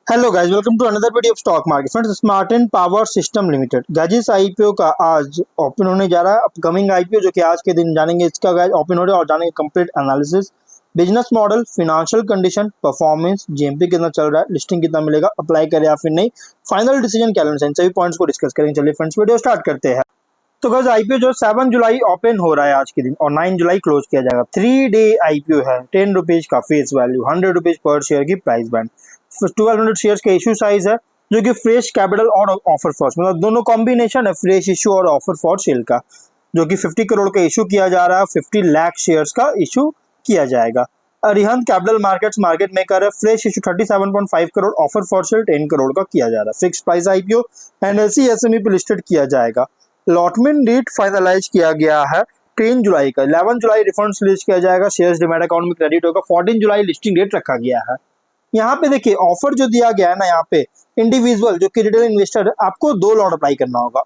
Hello guys, welcome to another video of stock market. Friends, Smart and Power System Limited guys IPO का आज open होने जा रहा है। अपकमिंग आईपीओ जो कि आज के दिन जानेंगे इसका गाइस ओपन हो रहा है और जानेंगे complete analysis, business model, financial condition, performance, GMP कितना चल रहा है, लिस्टिंग कितना मिलेगा, अप्लाई करें या फिर नहीं, फाइनल डिसीजन क्या लेना चाहिए, सभी पॉइंट्स को डिस्कस करेंगे। चलिए फ्रेंड्स, वीडियो स्टार्ट करते हैं। तो गाइस आईपीओ जो 7 जुलाई ओपन हो रहा है आज के दिन और 9 जुलाई क्लोज किया जाएगा। 3 डे आईपीओ है। 10 रुपीज का face value, 100 rupees per share की प्राइस बैंड, 1200 शेयर्स का इशू साइज है जो कि फ्रेश कैपिटल और ऑफर फॉर, मतलब दोनों कॉम्बिनेशन है, फ्रेश इशू और ऑफर फॉर सेल का, जो कि 50 करोड़ का इशू किया जा रहा है। 50 लाख शेयर्स का इशू किया जाएगा। Arihant capital markets market maker है। Fresh issue 37.5 crore, offer for sale 10 crore का किया जा रहा है। Fix price IPO NLC SME पे लिस्टेड किया जाएगा। लॉटमेंट डेट फाइनलाइज किया गया है 10 जुलाई का। 11 जुलाई रिफंड्स रिलीज किया जाएगा, शेयर्स डिमैट अकाउंट में क्रेडिट होगा। 14 जुलाई लिस्टिंग डेट रखा गया है। यहाँ पे देखिए ऑफर जो दिया गया है ना, यहाँ पे इंडिविजुअल जो कि रिटेल इन्वेस्टर है, आपको 2 लॉट अप्लाई करना होगा।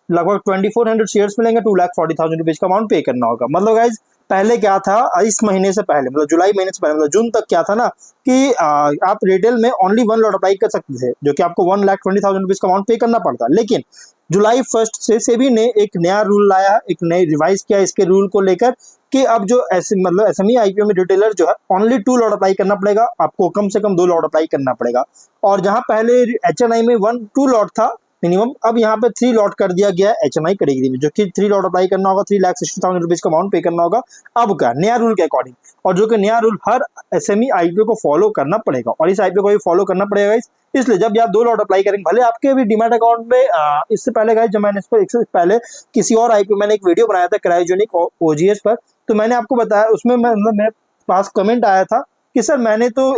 लगभग 2400 शेयर्स मिलेंगे, 2,40,000 रुपीज का अमाउंट पे करना होगा। मतलब गाइज पहले क्या था, इस महीने से पहले मतलब जुलाई महीने से पहले मतलब जून तक क्या था ना कि आप रिटेल में ओनली 1 लॉट अप्लाई कर सकते थे, जो कि आपको 1,20,000 रुपीज का अमाउंट पे करना पड़ता। लेकिन जुलाई 1 से सेबी ने एक नया रूल लाया है, एक नई रिवाइज किया इसके रूल को लेकर कि अब जो ऐसे मतलब एसएमई आईपीओ में रिटेलर जो है ओनली 2 लॉट अप्लाई करना पड़ेगा, आपको कम से कम 2 लॉट अप्लाई करना पड़ेगा। और जहां पहले एचएनआई में 1-2 लॉट था मिनिमम, अब यहाँ पे 3 लॉट कर दिया गया है एचएनआई कैटेगरी में, जो कि 3 लॉट अप्लाई करना होगा, 3,60,000 रुपीज का अमाउंट पे करना होगा अब का नया रूल के अकॉर्डिंग। और जो कि नया रूल हर एसएमई आईपीओ को फॉलो करना पड़ेगा और इस आईपीओ को भी फॉलो करना पड़ेगा। इसलिए जब आप 2 लॉट अप्लाई करेंगे, भले आपके भी डीमैट अकाउंट में इससे पहले गाइस जब मैंने इस पर इससे पहले किसी और आईपीओ मैंने एक वीडियो बनाया था क्रायोजेनिक ओजीएस पर, तो मैंने आपको बताया उसमें मतलब मेरे पास कमेंट आया था कि सर मैंने तो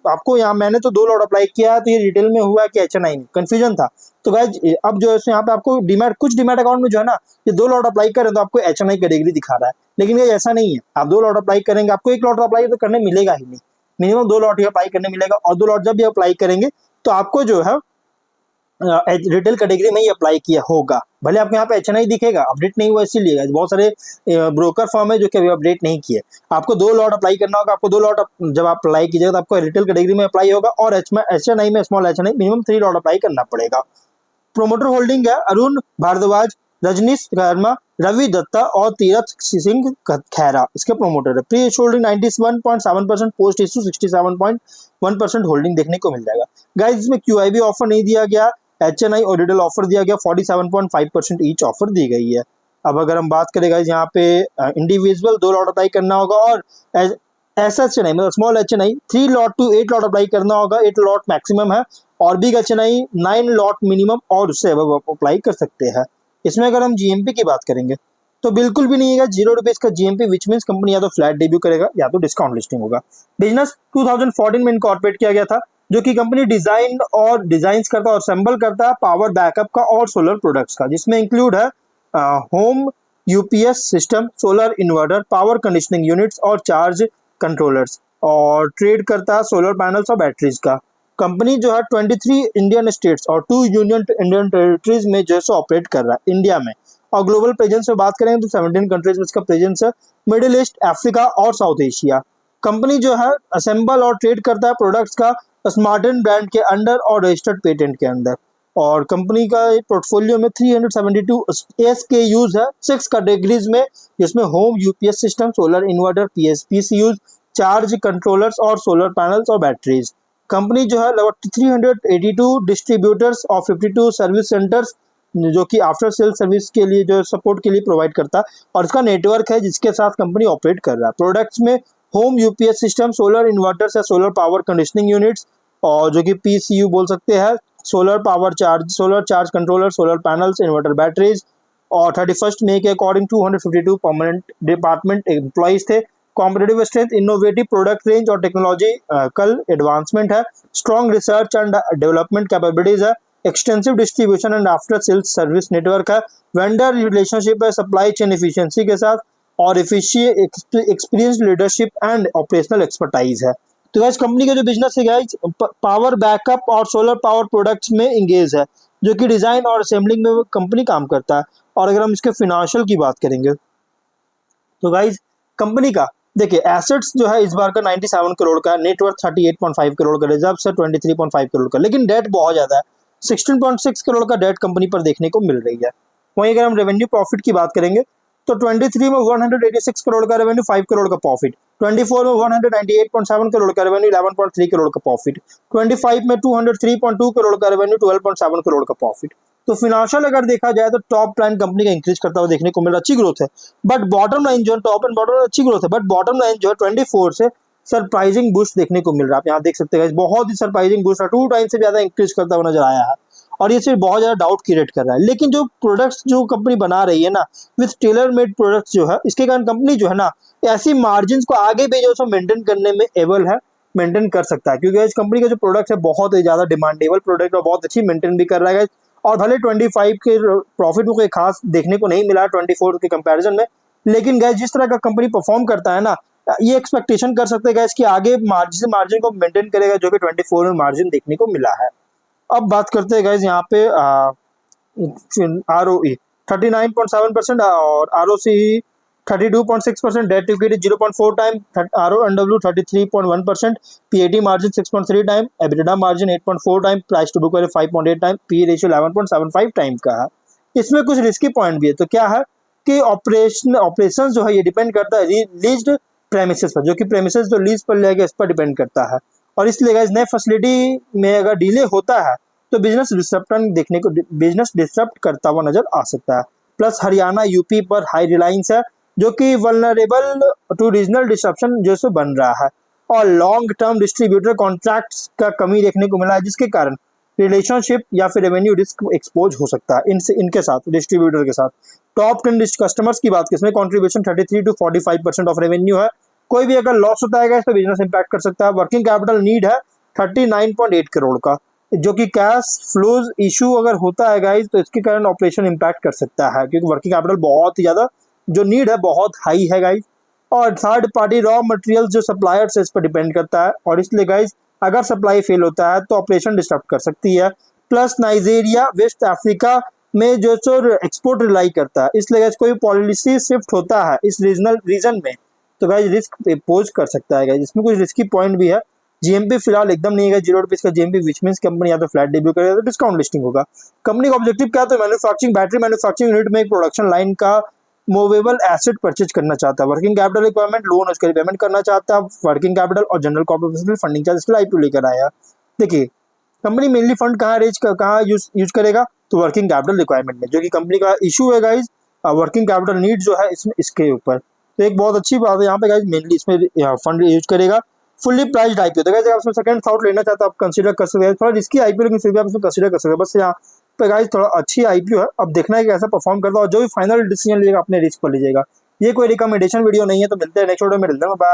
आपको यहाँ मैंने तो 2 लॉट अप्लाई किया है, तो ये रिटेल में हुआ कि एचएनआई में, कंफ्यूजन था। तो गाइज अब जो है यहाँ पे आपको डीमैट कुछ डीमैट अकाउंट में जो है ना, ये 2 लॉट अप्लाई करें तो आपको एचएनआई कैटेगरी दिखा रहा है, लेकिन ये ऐसा नहीं है। आप 2 लॉट अप्लाई करेंगे, आपको 1 लॉट अप्लाई तो करने मिलेगा ही नहीं, मिनिमम 2 लॉट ही अप्लाई करने मिलेगा। और 2 लॉट जब भी अप्लाई करेंगे तो आपको जो है रिटेल कैटेगरी में ही अप्लाई किया होगा। भले आपको यहाँ पे एचएनआई दिखेगा, अपडेट नहीं हुआ इसीलिए। बहुत सारे ब्रोकर फर्म है जो कि अभी अपडेट नहीं किए। आपको 2 लॉट अप्लाई करना होगा, आपको 2 लॉट जब आप अप्लाई कीजिएगा तो आपको रिटेल कैटेगरी में अप्लाई होगा और एचएनआई में small HNI minimum 3 lot apply करना पड़ेगा। प्रोमोटर होल्डिंग है अरुण भारद्वाज, रजनीश वर्मा, रवि दत्ता और तीरथ सिंह खैरा, इसके प्रोमोटर है। Pre issue holding 91.7%, post issue 67.1% holding देखने को मिल जाएगा। गाइस इसमें क्यूआईबी ऑफर नहीं दिया गया, एचएनआई और रिटेल ऑफर दिया गया, 47.5% ईच ऑफर दी गई है। अब अगर हम बात करें गाइस, यहाँ पे इंडिविजुअल 2 लॉट अप्लाई करना होगा और ऐसा एचएनआई मतलब small HNI 3 lot to 8 lot apply करना होगा, 8 लॉट मैक्सिमम है। और बिग एचएनआई 9 लॉट मिनिमम और उससे अब अप्लाई कर सकते हैं। इसमें अगर हम जीएमपी की बात करेंगे तो बिल्कुल भी नहीं है, 0 रुपीज का जीएमपी, विच मीन्स कंपनी या तो फ्लैट डेब्यू करेगा या तो डिस्काउंट लिस्टिंग होगा। बिजनेस 2014 में इनकॉर्पोरेट किया गया था, जो कि कंपनी डिजाइन और डिजाइन्स करता है और असेंबल करता है पावर बैकअप का और सोलर प्रोडक्ट्स का, जिसमें इंक्लूड है home UPS system, solar inverter, power conditioning units और चार्ज कंट्रोलर्स, और ट्रेड करता है सोलर पैनल्स और बैटरीज का। कंपनी जो है 23 इंडियन स्टेट्स और 2 यूनियन इंडियन टेरिटरीज में जो है ऑपरेट कर रहा है इंडिया में। और ग्लोबल प्रेजेंस में बात करेंगे तो 17 कंट्रीज में इसका प्रेजेंस है, मिडिल ईस्ट, अफ्रीका और साउथ एशिया। कंपनी जो है असेंबल और ट्रेड करता है प्रोडक्ट्स का स्मार्टन ब्रांड के अंडर और रजिस्टर्ड पेटेंट के अंदर। और कंपनी का पोर्टफोलियो में 372 एसकेयूज है 6 कैटेगरीज में, जिसमें home UPS system, solar inverter, PCUs, charge controllers और सोलर पैनल्स और बैटरीज। कंपनी जो है लगभग 382 डिस्ट्रीब्यूटर्स और 52 सर्विस सेंटर्स जो कि आफ्टर सेल सर्विस के लिए जो सपोर्ट के लिए प्रोवाइड करता है, और इसका नेटवर्क है जिसके साथ कंपनी ऑपरेट कर रहा है। प्रोडक्ट्स में home UPS system, solar inverters या सोलर पावर कंडीशनिंग यूनिट्स, और जो कि पीसीयू बोल सकते हैं, solar power charge, solar charge controller, solar panels, inverter batteries. और 31 मई के अकॉर्डिंग 252 परमानेंट डिपार्टमेंट एम्प्लॉइज थे। Competitive strength, innovative product range और टेक्नोलॉजी कल एडवांसमेंट है। Strong research and development capabilities है। Extensive distribution and after sales service network है। Vendor relationship है supply chain efficiency के साथ, और experience leadership and operational expertise है। तो गाइस कंपनी का जो बिजनेस है गाइस पावर बैकअप और सोलर पावर प्रोडक्ट्स में इंगेज है, जो कि डिजाइन और असेंबलिंग में कंपनी काम करता है। और अगर हम इसके फिनेंशियल की बात करेंगे तो गाइस कंपनी का देखिए एसेट्स जो है इस बार का 97 करोड़ का, नेटवर्थ 38.5 करोड़ का, रिजर्व है 23.5 करोड़ का, लेकिन डेट बहुत ज्यादा है, 16.6 करोड़ का डेट कंपनी पर देखने को मिल रही है। वहीं अगर हम रेवेन्यू प्रॉफिट की बात करेंगे तो 23 में 186 करोड़ का रेवेन्यू, 5 करोड़ का प्रॉफिट, 24 में 198.7 करोड़ का रेवेन्यू, 11.3 करोड़ का प्रॉफिट, 25 में 203.2 करोड़ का रेवेन्यू, 12.7 करोड़ का प्रॉफिट। तो फिनेंशियल अगर देखा जाए तो टॉप लाइन कंपनी का इंक्रीज करता हुआ देखने को मिल रहा है, अच्छी ग्रोथ है। बट बॉटम लाइन जो है, टॉप एंड बॉटम अच्छी ग्रोथ है, बट बॉटम लाइन जो है 24 से सरप्राइजिंग बूस्ट देखने को मिल रहा है। आप यहाँ देख सकते हैं बहुत ही सरप्राइजिंग बूस्ट है, 2 टाइम से ज्यादा इंक्रीज करता हुआ नजर आया है, और ये सिर्फ बहुत ज्यादा डाउट क्रिएट कर रहा है। लेकिन जो प्रोडक्ट्स जो कंपनी बना रही है ना, विथ टेलर मेड प्रोडक्ट्स जो है, इसके कारण कंपनी जो है ना ऐसी मार्जिन को आगे भी जो है मेंटेन करने में एबल है, मेंटेन कर सकता है, क्योंकि इस कंपनी का जो प्रोडक्ट है बहुत ही ज्यादा डिमांडेबल प्रोडक्ट और बहुत अच्छी मेंटेन भी कर रहा है। और भले 25 के प्रॉफिट में कोई खास देखने को नहीं मिला 24 के कंपैरिजन में, लेकिन गैस जिस तरह का कंपनी परफॉर्म करता है ना, ये एक्सपेक्टेशन कर सकते हैं गैस कि आगे मार्जिन को मेंटेन करेगा, जो कि 24 में मार्जिन देखने को मिला है। अब बात करते हैं गाइज यहाँ पे ROE 39.7% और ROCE 32.6%, debt equity 0.4 time, RONW 33.1%, PAT margin 6.3 time, EBITDA margin 8.4 time, price to book value 5.8 time, PE ratio 11.75 time का है। इसमें कुछ रिस्की पॉइंट भी है, तो क्या है कि ऑपरेशन जो है ये डिपेंड करता है लीज्ड प्रेमिसेस पर, जो कि प्रेमिसेस जो लीज पर लिया गया इस पर डिपेंड करता है। और इसलिए गाइस नए फैसिलिटी में अगर डिले होता है तो बिजनेस डिसरप्ट करता हुआ नजर आ सकता है। प्लस हरियाणा यूपी पर हाई रिलायंस है, जो कि वल्नरेबल टू रीजनल डिस्ट्रप्शन जो से बन रहा है, और लॉन्ग टर्म डिस्ट्रीब्यूटर कॉन्ट्रैक्ट्स का कमी देखने को मिला है, जिसके कारण रिलेशनशिप या फिर रेवेन्यू रिस्क एक्सपोज हो सकता है इनके साथ, डिस्ट्रीब्यूटर के साथ। टॉप 10 कस्टमर्स की बात की, इसमें कॉन्ट्रीब्यूशन 33 to 45% ऑफ रेवेन्यू है। कोई भी अगर लॉस होता है तो बिजनेस इंपैक्ट कर सकता है। वर्किंग कैपिटल नीड है 39.8 करोड़ का, जो कि कैश फ्लोज इशू अगर होता है गाइज तो इसके कारण ऑपरेशन इंपैक्ट कर सकता है, क्योंकि वर्किंग कैपिटल बहुत ही ज्यादा जो नीड है बहुत हाई है गाइज। और थर्ड पार्टी रॉ मटेरियल जो सप्लायर्स है इस पर डिपेंड करता है, और इसलिए गाइज अगर सप्लाई फेल होता है तो ऑपरेशन डिस्टर्ब कर सकती है। प्लस नाइजीरिया वेस्ट अफ्रीका में जो एक्सपोर्ट रिलाई करता है, इसलिए गाइज कोई पॉलिसी शिफ्ट होता है इस रीजन में तो गाइज रिस्क पोज कर सकता है गाइज। इसमें कुछ रिस्की पॉइंट भी है। जीएमपी फिलहाल एकदम नहीं है, 0 रुपीज का जीएमपी, विच मींस कंपनी या तो फ्लैट डेब्यू करेगा तो डिस्काउंट लिस्टिंग होगा। कंपनी का ऑब्जेक्टिव क्या, तो मैन्युफैक्चरिंग बैटरी मैन्युफैक्चरिंग यूनिट में एक प्रोडक्शन लाइन का मूवेबल एसेट परचेज करना चाहता है। वर्किंग कैपिटल रिक्वायरमेंट लोन उसके लिए पेमेंट करना चाहता है, वर्किंग कैपिटल और जनरल कॉर्पोरेट फंडिंग चार्ज के लिए IPO लेकर आया। देखिए कंपनी मेनली फंड कहाँ यूज करेगा, तो वर्किंग कैपिटल रिक्वायरमेंट में, जो कि कंपनी का इशू है गाइज, वर्किंग कैपिटल नीड जो है इसमें इसके ऊपर। तो एक बहुत अच्छी बात है यहाँ पे गाइज, मेनली इसमें फंड यूज करेगा। फुल्ली प्राइस्ड IPO, तो गाइज आप इसमें सेकंड थॉट लेना चाहते हो आप कंसीडर कर सकते हैं, थोड़ा रिस्की IPO लेकिन फिर भी आप इसमें कंसीडर कर सकते हैं। बस यहाँ पे गाइज थोड़ा अच्छी IPO है, अब देखना है कि कैसा परफॉर्म करता है, और जो भी फाइनल डिसीजन लीजिएगा अपने रिस्क पर लीजिएगा। ये कोई रिकमेंडेशन वीडियो नहीं है, तो मिलते हैं नेक्स्ट वीडियो में, मिलते हैं, बाय।